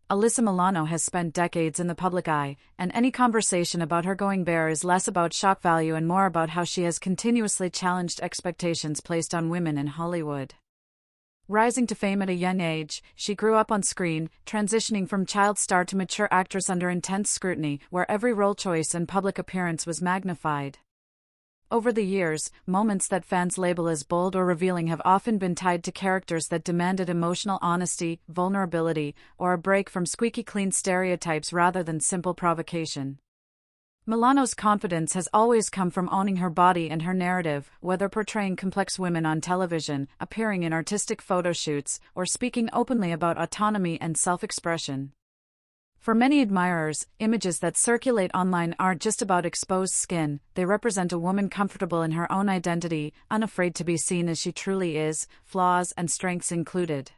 Alyssa Milano has spent decades in the public eye, and any conversation about her going bare is less about shock value and more about how she has continuously challenged expectations placed on women in Hollywood. Rising to fame at a young age, she grew up on screen, transitioning from child star to mature actress under intense scrutiny, where every role choice and public appearance was magnified. Over the years, moments that fans label as bold or revealing have often been tied to characters that demanded emotional honesty, vulnerability, or a break from squeaky clean stereotypes rather than simple provocation. Milano's confidence has always come from owning her body and her narrative, whether portraying complex women on television, appearing in artistic photo shoots, or speaking openly about autonomy and self-expression. For many admirers, images that circulate online aren't just about exposed skin, they represent a woman comfortable in her own identity, unafraid to be seen as she truly is, flaws and strengths included.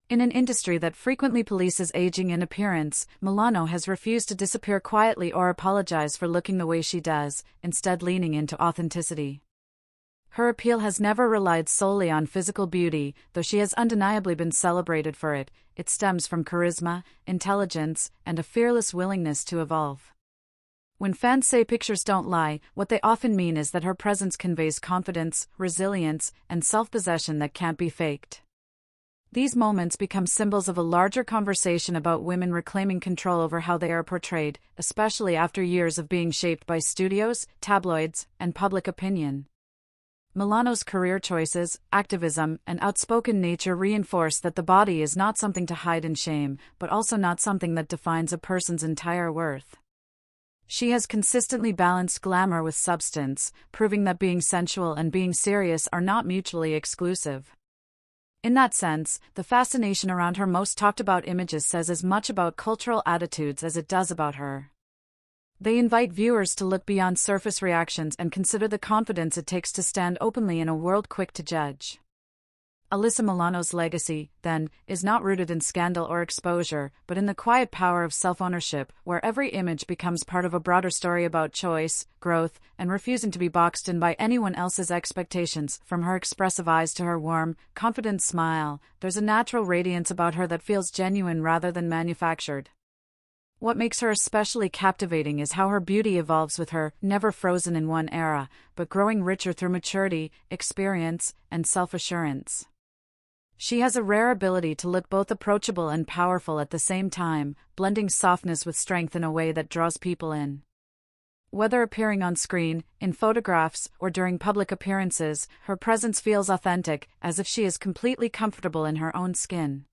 In an industry that frequently polices aging and appearance, Milano has refused to disappear quietly or apologize for looking the way she does, instead leaning into authenticity. Her appeal has never relied solely on physical beauty, though she has undeniably been celebrated for it. It stems from charisma, intelligence, and a fearless willingness to evolve. When fans say pictures don't lie, what they often mean is that her presence conveys confidence, resilience, and self-possession that can't be faked. These moments become symbols of a larger conversation about women reclaiming control over how they are portrayed, especially after years of being shaped by studios, tabloids, and public opinion. Milano's career choices, activism, and outspoken nature reinforce that the body is not something to hide in shame, but also not something that defines a person's entire worth. She has consistently balanced glamour with substance, proving that being sensual and being serious are not mutually exclusive. In that sense, the fascination around her most talked about images says as much about cultural attitudes as it does about her. They invite viewers to look beyond surface reactions and consider the confidence it takes to stand openly in a world quick to judge. Alyssa Milano's legacy, then, is not rooted in scandal or exposure, but in the quiet power of self-ownership, where every image becomes part of a broader story about choice, growth, and refusing to be boxed in by anyone else's expectations. From her expressive eyes to her warm, confident smile, there's a natural radiance about her that feels genuine rather than manufactured. What makes her especially captivating is how her beauty evolves with her, never frozen in one era, but growing richer through maturity, experience, and self-assurance. She has a rare ability to look both approachable and powerful at the same time, blending softness with strength in a way that draws people in. Whether appearing on screen, in photographs, or during public appearances, her presence feels authentic, as if she is completely comfortable in her own skin.